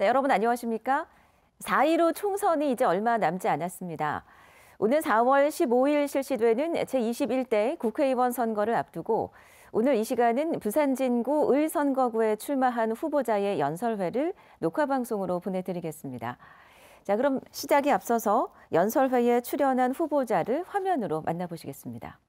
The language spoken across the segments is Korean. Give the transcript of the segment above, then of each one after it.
네, 여러분 안녕하십니까? 4.15 총선이 이제 얼마 남지 않았습니다. 오늘 4월 15일 실시되는 제21대 국회의원 선거를 앞두고 오늘 이 시간은 부산 진구 을선거구에 출마한 후보자의 연설회를 녹화방송으로 보내드리겠습니다. 자, 그럼 시작에 앞서서 연설회에 출연한 후보자를 화면으로 만나보시겠습니다.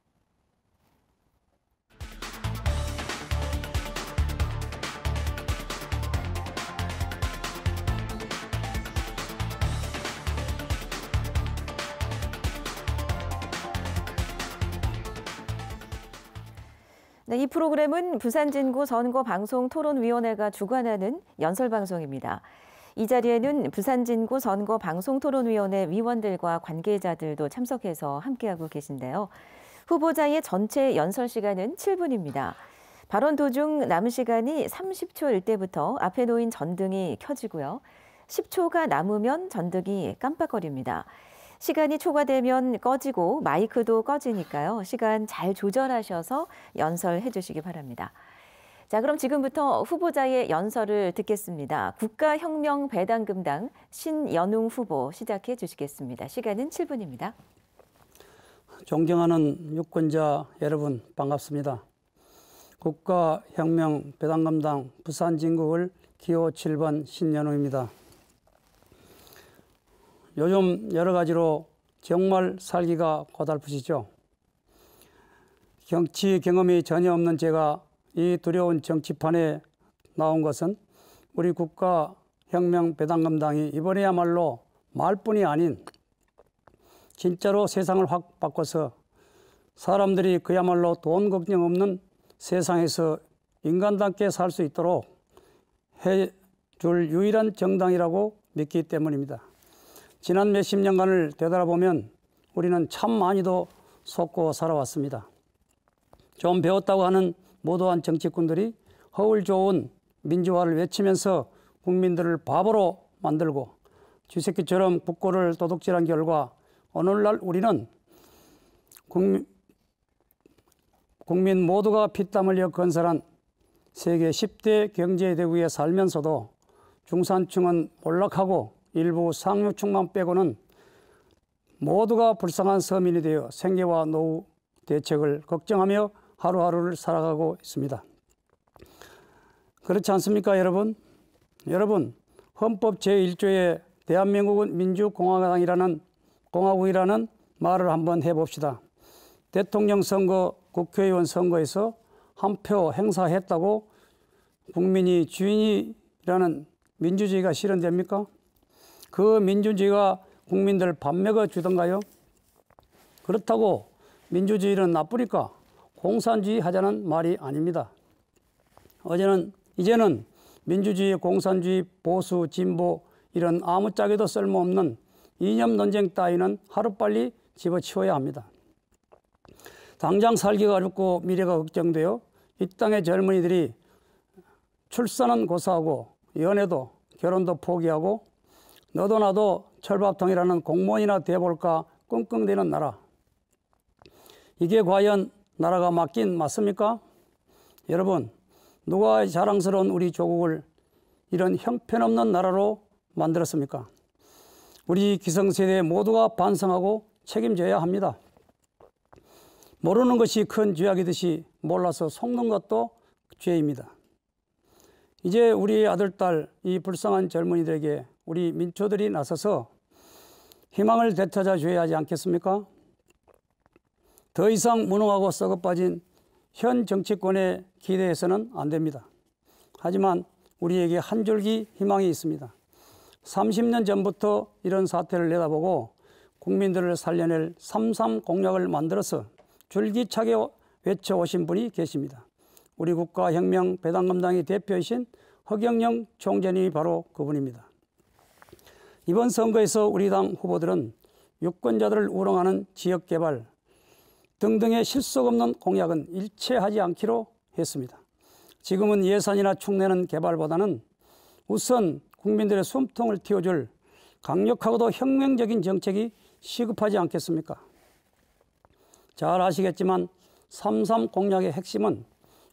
네, 이 프로그램은 부산 진구 선거방송토론위원회가 주관하는 연설방송입니다. 이 자리에는 부산 진구 선거방송토론위원회 위원들과 관계자들도 참석해서 함께하고 계신데요. 후보자의 전체 연설 시간은 7분입니다. 발언 도중 남은 시간이 30초일 때부터 앞에 놓인 전등이 켜지고요. 10초가 남으면 전등이 깜빡거립니다. 시간이 초과되면 꺼지고 마이크도 꺼지니까요. 시간 잘 조절하셔서 연설해 주시기 바랍니다. 자, 그럼 지금부터 후보자의 연설을 듣겠습니다. 국가혁명배당금당 신연웅 후보 시작해 주시겠습니다. 시간은 7분입니다. 존경하는 유권자 여러분 반갑습니다. 국가혁명배당금당 부산 진구을 기호 7번 신연웅입니다. 요즘 여러 가지로 정말 살기가 고달프시죠. 정치 경험이 전혀 없는 제가 이 두려운 정치판에 나온 것은 우리 국가혁명배당금당이 이번에야말로 말뿐이 아닌 진짜로 세상을 확 바꿔서 사람들이 그야말로 돈 걱정 없는 세상에서 인간답게 살 수 있도록 해줄 유일한 정당이라고 믿기 때문입니다. 지난 몇십 년간을 되돌아보면 우리는 참 많이도 속고 살아왔습니다. 좀 배웠다고 하는 무도한 정치꾼들이 허울 좋은 민주화를 외치면서 국민들을 바보로 만들고 쥐새끼처럼 국고를 도둑질한 결과 오늘날 우리는 국민 모두가 피땀 흘려 건설한 세계 10대 경제대국에 살면서도 중산층은 몰락하고 일부 상류층만 빼고는 모두가 불쌍한 서민이 되어 생계와 노후 대책을 걱정하며 하루하루를 살아가고 있습니다. 그렇지 않습니까, 여러분? 여러분, 헌법 제1조에 대한민국은 민주공화국이라는 말을 한번 해봅시다. 대통령 선거, 국회의원 선거에서 한 표 행사했다고 국민이 주인이라는 민주주의가 실현됩니까? 그 민주주의가 국민들 밥 먹여 주던가요? 그렇다고 민주주의는 나쁘니까 공산주의 하자는 말이 아닙니다. 이제는 민주주의, 공산주의, 보수, 진보 이런 아무짝에도 쓸모없는 이념 논쟁 따위는 하루빨리 집어치워야 합니다. 당장 살기가 어렵고 미래가 걱정되어 이 땅의 젊은이들이 출산은 고사하고 연애도 결혼도 포기하고 너도 나도 철밥통이라는 공무원이나 돼볼까 끙끙대는 나라. 이게 과연 나라가 맞긴 맞습니까? 여러분, 누가 자랑스러운 우리 조국을 이런 형편없는 나라로 만들었습니까? 우리 기성세대 모두가 반성하고 책임져야 합니다. 모르는 것이 큰 죄악이듯이 몰라서 속는 것도 죄입니다. 이제 우리 아들, 딸, 이 불쌍한 젊은이들에게 우리 민초들이 나서서 희망을 되찾아 줘야 하지 않겠습니까? 더 이상 무능하고 썩어빠진 현 정치권에 기대해서는 안 됩니다. 하지만 우리에게 한 줄기 희망이 있습니다. 30년 전부터 이런 사태를 내다보고 국민들을 살려낼 3.3 공약을 만들어서 줄기차게 외쳐오신 분이 계십니다. 우리 국가혁명배당금당의 대표이신 허경영 총재님이 바로 그분입니다. 이번 선거에서 우리 당 후보들은 유권자들을 우롱하는 지역개발 등등의 실속 없는 공약은 일체하지 않기로 했습니다. 지금은 예산이나 축내는 개발보다는 우선 국민들의 숨통을 틔워줄 강력하고도 혁명적인 정책이 시급하지 않겠습니까? 잘 아시겠지만 3.3 공약의 핵심은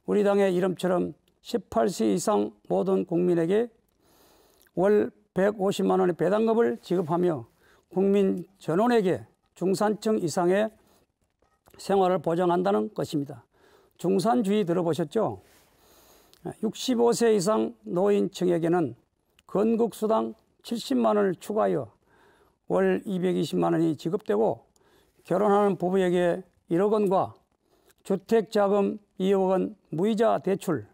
우리 당의 이름처럼 18세 이상 모든 국민에게 월 150만 원의 배당금을 지급하며 국민 전원에게 중산층 이상의 생활을 보장한다는 것입니다. 중산주의 들어보셨죠? 65세 이상 노인층에게는 건국수당 70만 원을 추가하여 월 220만 원이 지급되고 결혼하는 부부에게 1억 원과 주택자금 2억 원 무이자 대출,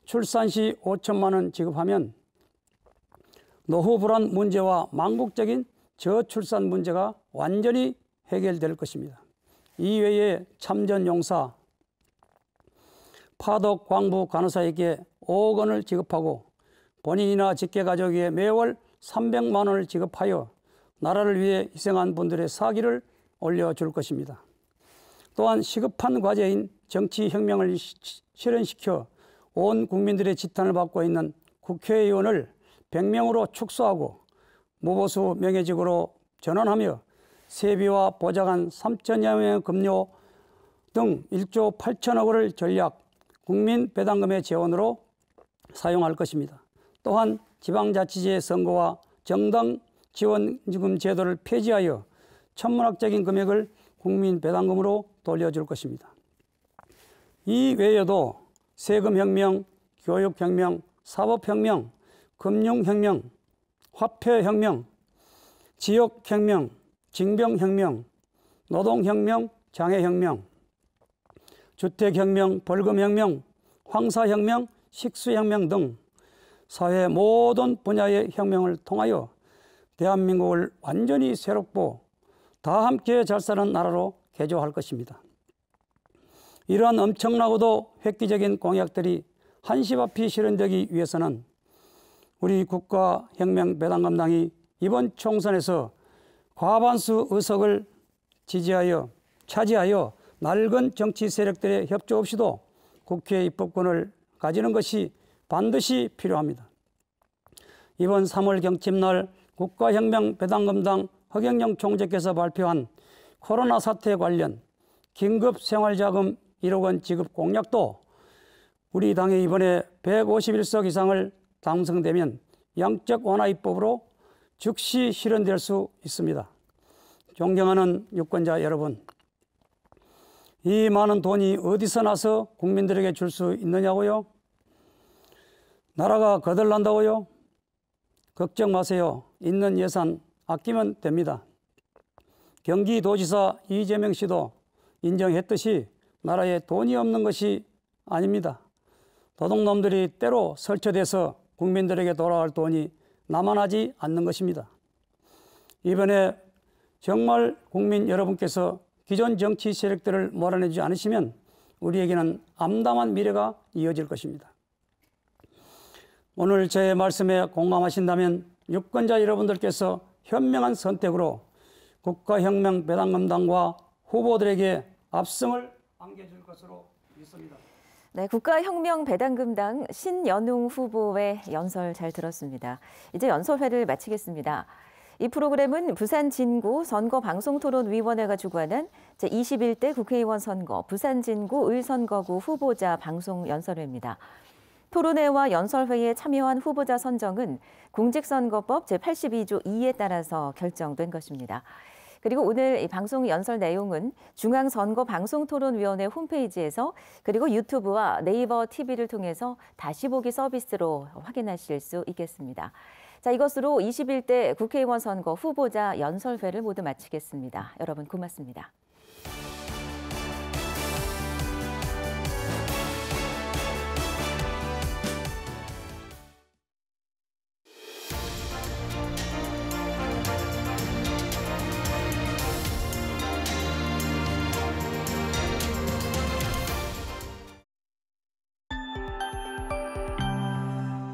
출산 시 5천만 원 지급하면 노후 불안 문제와 망국적인 저출산 문제가 완전히 해결될 것입니다. 이외에 참전용사, 파독 광부 간호사에게 5억 원을 지급하고 본인이나 직계가족에게 매월 300만 원을 지급하여 나라를 위해 희생한 분들의 사기를 올려줄 것입니다. 또한 시급한 과제인 정치혁명을 실현시켜 온 국민들의 지탄을 받고 있는 국회의원을 100명으로 축소하고 무보수 명예직으로 전환하며 세비와 보좌관 3천여 명의 급료 등 1조 8천억 원을 전략 국민 배당금의 재원으로 사용할 것입니다. 또한 지방자치제 선거와 정당 지원금 제도를 폐지하여 천문학적인 금액을 국민 배당금으로 돌려줄 것입니다. 이 외에도 세금혁명, 교육혁명, 사법혁명, 금융혁명, 화폐혁명, 지역혁명, 징병혁명, 노동혁명, 장애혁명, 주택혁명, 벌금혁명, 황사혁명, 식수혁명 등 사회 모든 분야의 혁명을 통하여 대한민국을 완전히 새롭고 다 함께 잘 사는 나라로 개조할 것입니다. 이러한 엄청나고도 획기적인 공약들이 한시바피 실현되기 위해서는 우리 국가혁명배당금당이 이번 총선에서 과반수 의석을 차지하여 낡은 정치 세력들의 협조 없이도 국회 입법권을 가지는 것이 반드시 필요합니다. 이번 3월 경칩날 국가혁명배당금당 허경영 총재께서 발표한 코로나 사태 관련 긴급생활자금 1억 원 지급 공약도 우리 당이 이번에 151석 이상을 당선되면 양적 완화 입법으로 즉시 실현될 수 있습니다. 존경하는 유권자 여러분, 이 많은 돈이 어디서 나서 국민들에게 줄 수 있느냐고요? 나라가 거덜난다고요? 걱정 마세요. 있는 예산 아끼면 됩니다. 경기도지사 이재명 씨도 인정했듯이 나라에 돈이 없는 것이 아닙니다. 도둑놈들이 때로 설쳐돼서 국민들에게 돌아갈 돈이 남아나지 않는 것입니다. 이번에 정말 국민 여러분께서 기존 정치 세력들을 몰아내지 않으시면 우리에게는 암담한 미래가 이어질 것입니다. 오늘 제 말씀에 공감하신다면 유권자 여러분들께서 현명한 선택으로 국가혁명배당금당과 후보들에게 압승을 안겨줄 것으로 믿습니다. 네, 국가혁명배당금당 신연웅 후보의 연설 잘 들었습니다. 이제 연설회를 마치겠습니다. 이 프로그램은 부산 진구 선거방송토론위원회가 주관한 제21대 국회의원 선거 부산 진구 을선거구 후보자 방송 연설회입니다. 토론회와 연설회에 참여한 후보자 선정은 공직선거법 제82조 2에 따라서 결정된 것입니다. 그리고 오늘 이 방송 연설 내용은 중앙선거방송토론위원회 홈페이지에서 그리고 유튜브와 네이버 TV를 통해서 다시 보기 서비스로 확인하실 수 있겠습니다. 자, 이것으로 21대 국회의원 선거 후보자 연설회를 모두 마치겠습니다. 여러분 고맙습니다.